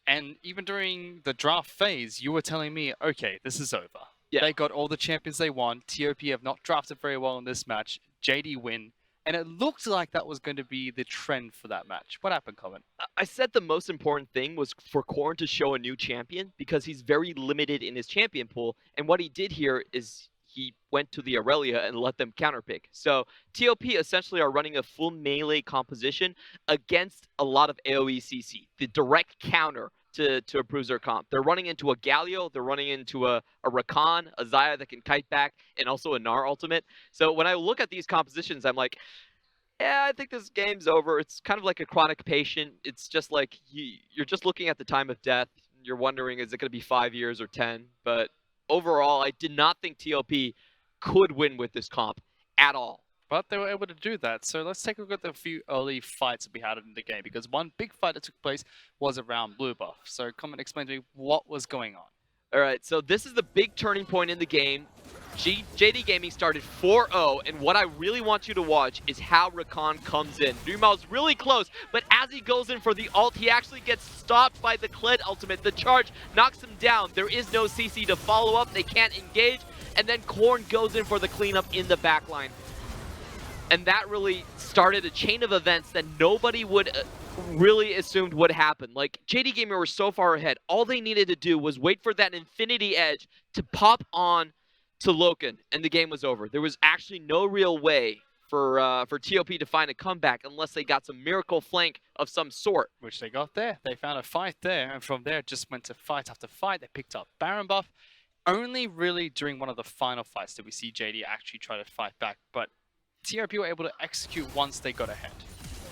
And even during the draft phase, you were telling me, okay, this is over. Yeah. They got all the champions they want. TOP have not drafted very well in this match. JD win. And it looked like that was going to be the trend for that match. What happened, Colin? I said the most important thing was for Korn to show a new champion because he's very limited in his champion pool. And what he did here is he went to the Aurelia and let them counterpick. So TOP essentially are running a full melee composition against a lot of AoE CC, the direct counter to a Bruiser comp. They're running into a Galio, they're running into a Rakan, a Xayah that can kite back, and also a Gnar ultimate. So when I look at these compositions, I'm like, yeah, I think this game's over. It's kind of like a chronic patient. It's just like you're just looking at the time of death. You're wondering, is it going to be 5 years or 10? But overall, I did not think TOP could win with this comp at all. But they were able to do that. So let's take a look at the few early fights that we had in the game, because one big fight that took place was around blue buff. So come and explain to me what was going on. All right, so this is the big turning point in the game. JD Gaming started 4-0, and what I really want you to watch is how Rakan comes in. Numal's really close, but as he goes in for the ult, he actually gets stopped by the Kled ultimate. The charge knocks him down. There is no CC to follow up. They can't engage, and then Korn goes in for the cleanup in the backline. And that really started a chain of events that nobody would really assumed would happen. Like, JD Gaming were so far ahead. All they needed to do was wait for that Infinity Edge to pop on to Loken, and the game was over. There was actually no real way for TOP to find a comeback unless they got some miracle flank of some sort. Which they got there. They found a fight there, and from there just went to fight after fight. They picked up Baron buff. Only really during one of the final fights did we see JD actually try to fight back, but TOP were able to execute once they got ahead.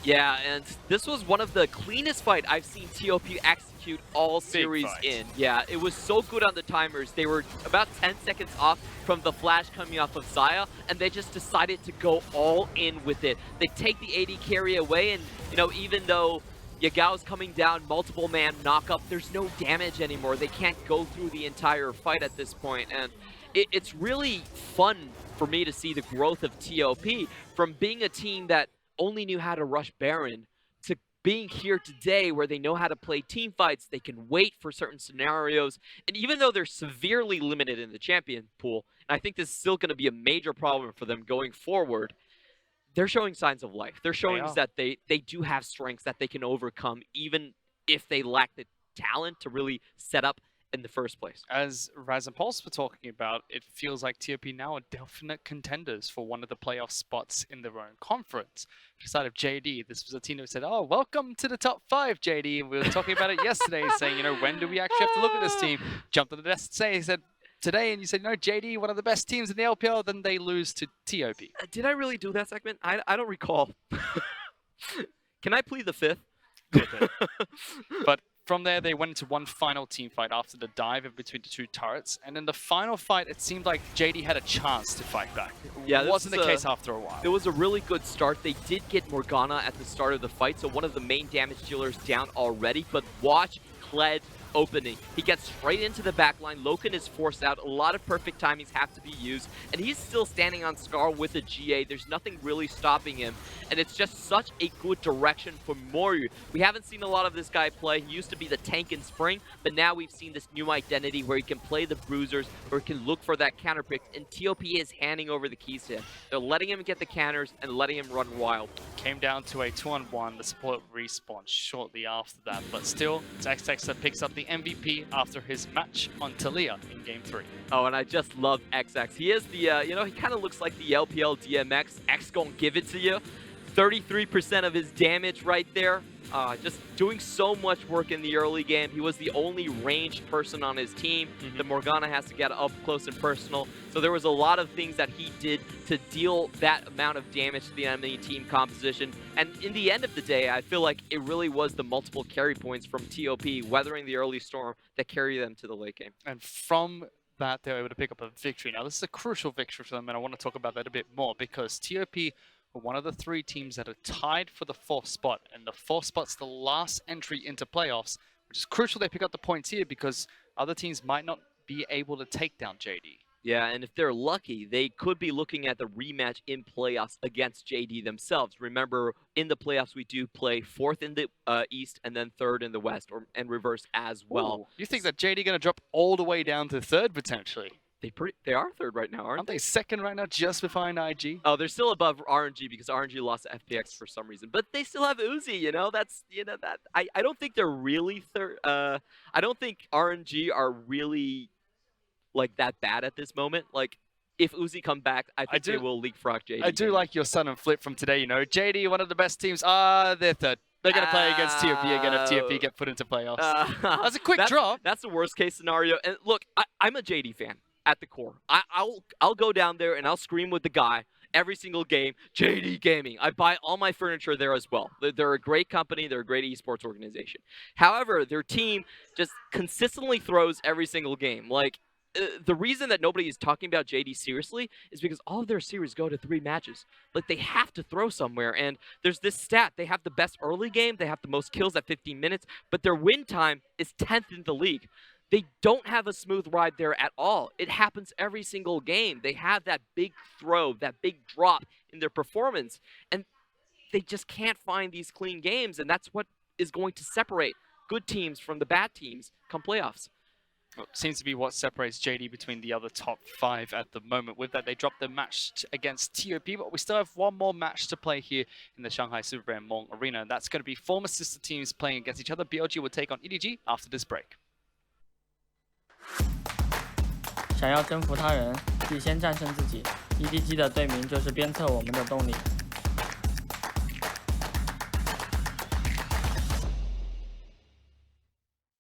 Yeah, and this was one of the cleanest fight I've seen TOP execute all series in. Yeah, it was so good on the timers. They were about 10 seconds off from the flash coming off of Xayah, and they just decided to go all in with it. They take the AD carry away, and you know, even though Yagao's coming down, multiple man knockup, there's no damage anymore. They can't go through the entire fight at this point, and it's really fun for me to see the growth of TOP from being a team that only knew how to rush Baron to being here today where they know how to play team fights, they can wait for certain scenarios, and even though they're severely limited in the champion pool, and I think this is still going to be a major problem for them going forward, they're showing signs of life. They're showing us that they do have strengths that they can overcome even if they lack the talent to really set up in the first place. As Raz and Pulse were talking about, it feels like TOP now are definite contenders for one of the playoff spots in their own conference. Aside of JD, this was a team who said, oh, welcome to the top 5, JD. And we were talking about it yesterday, saying, you know, when do we actually have to look at this team? Jumped on the desk today, he said, today, and you said, no, JD, one of the best teams in the LPL, then they lose to TOP. Did I really do that segment? I don't recall. Can I plead the 5th? But from there, they went into one final team fight after the dive in between the two turrets. And in the final fight, it seemed like JD had a chance to fight back. Yeah, it wasn't the case after a while. It was a really good start. They did get Morgana at the start of the fight, so one of the main damage dealers down already. But watch Kled opening. He gets straight into the backline. Loken is forced out. A lot of perfect timings have to be used. And he's still standing on Scar with a GA. There's nothing really stopping him. And it's just such a good direction for Moryu. We haven't seen a lot of this guy play. He used to be the tank in Spring, but now we've seen this new identity where he can play the bruisers, where he can look for that counter pick, and TOP is handing over the keys to him. They're letting him get the counters and letting him run wild. Came down to a 2-on-1. The support respawned shortly after that, but still, it's XX that picks up the MVP after his match on Talia in Game 3. Oh, and I just love XX. He is the, you know, he kind of looks like the LPL DMX. X gonna give it to you. 33% of his damage right there. Just doing so much work in the early game. He was the only ranged person on his team. The Morgana has to get up close and personal. So there was a lot of things that he did to deal that amount of damage to the enemy team composition. And in the end of the day, I feel like it really was the multiple carry points from TOP weathering the early storm that carried them to the late game. And from that, they were able to pick up a victory. Now, this is a crucial victory for them, and I want to talk about that a bit more because TOP were one of the 3 teams that are tied for the 4th spot, and the 4th spot's the last entry into playoffs, which is crucial they pick up the points here because other teams might not be able to take down JD. Yeah, and if they're lucky, they could be looking at the rematch in playoffs against JD themselves. Remember, in the playoffs, we do play 4th in the East and then 3rd in the West, and reverse as well. Ooh, you think that JD going to drop all the way down to 3rd potentially? They are 3rd right now, aren't they? 2nd right now, just behind IG? Oh, they're still above RNG because RNG lost to FPX for some reason. But they still have Uzi, you know? That's, you know, that I don't think they're really 3rd. I don't think RNG are really, like, that bad at this moment. Like, if Uzi come back, I think they will leapfrog JD. I do like your sudden flip from today, you know. JD, one of the best teams. They're 3rd. They're going to play against TOP again if TOP get put into playoffs. That's a quick drop. That's the worst case scenario. And look, I'm a JD fan. At the core, I'll go down there and I'll scream with the guy every single game. JD Gaming. I buy all my furniture there as well. They're a great company. They're a great esports organization. However, their team just consistently throws every single game. Like the reason that nobody is talking about JD seriously is because all of their series go to 3 matches. Like they have to throw somewhere. And there's this stat: they have the best early game. They have the most kills at 15 minutes, but their win time is 10th in the league. They don't have a smooth ride there at all. It happens every single game. They have that big throw, that big drop in their performance, and they just can't find these clean games, and that's what is going to separate good teams from the bad teams come playoffs. Well, seems to be what separates JD between the other top 5 at the moment. With that, they dropped their match against TOP, but we still have one more match to play here in the Shanghai Super Brand Mall Arena, and that's going to be former sister teams playing against each other. BLG will take on EDG after this break. 想要征服他人，必先战胜自己。EDG 的队名就是鞭策我们的动力。